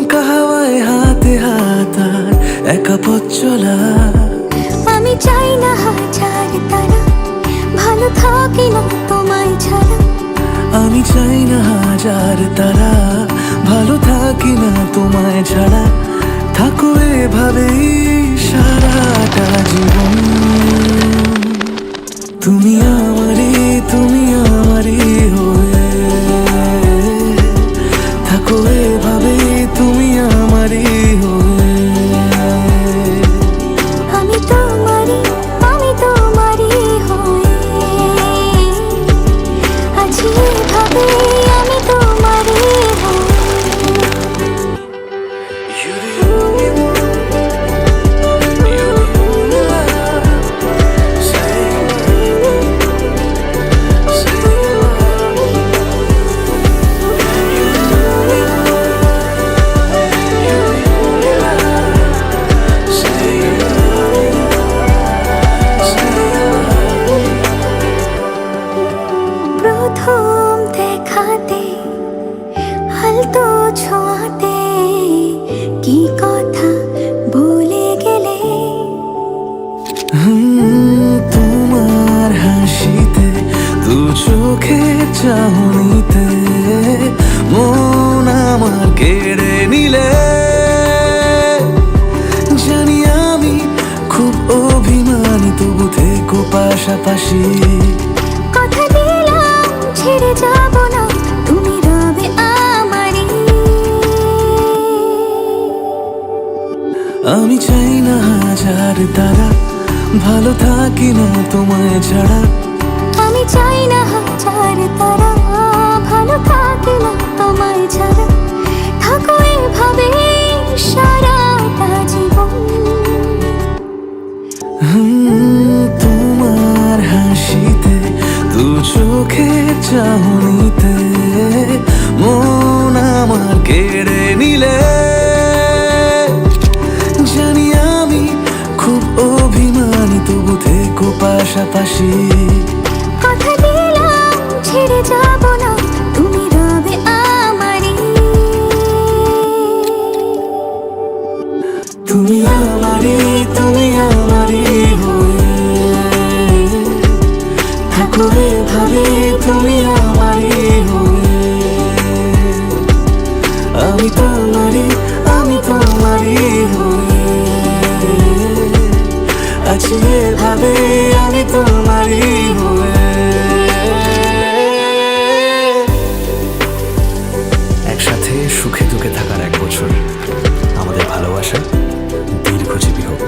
দমকা হাওয়ায় হাতে হাত আর একা পথ চলা। আমি চাই না হাজার তারা, ভালো থাকি না তোমায় ছাড়া। আমি চাই না হাজার তারা, ভালো থাকি না তোমায় ছাড়া। থাকো এভাবেই সারাটা জীবন। তুমি আমারই হয়ে থাকো এভাবেই, তুমি আমারই হয়ে। আমি তোমারই হয়ে আছি এভাবে, আমি তোমারই হয়ে। প্রথম দেখাতে হালতো ছোঁয়াতে কি কথা বলে গেলে। তোমার হাসিতে, দু চোখের চাহনিতে মন আমার কেড়ে নিলে। জানি আমি খুব অভিমানী, তবু থেকো পাশাপাশি। কথা দিলাম ছেড়ে যাব না, তুমি রবে আমারই। আমি চাই না হাজার তারা, ভালো থাকি না তোমায় ছাড়া। আমি চাই না হাজার তারা, ভালো থাকি না তোমায় ছাড়া। থাকো এভাবে সারাটা জীবন। তোমার হাসিতে, দু চোখের চাহনিতে মন আমার কেড়ে নিলে। জানি আমি খুব অভিমানী, তবু থেকো পাশাপাশি। কথা দিলাম ছেড়ে যাব না, তুমি রবে আমারই। তুমি আমারই হয়ে থাকো এভাবে, তুমি আমারই হয়ে। আমি তোমারই হয়ে আছি এভাবে, আমি তোমারই হয়ে। একসাথে সুখে দুঃখে থাকার 1 বছর, আমাদের ভালোবাসা দীর্ঘজীবী হোক।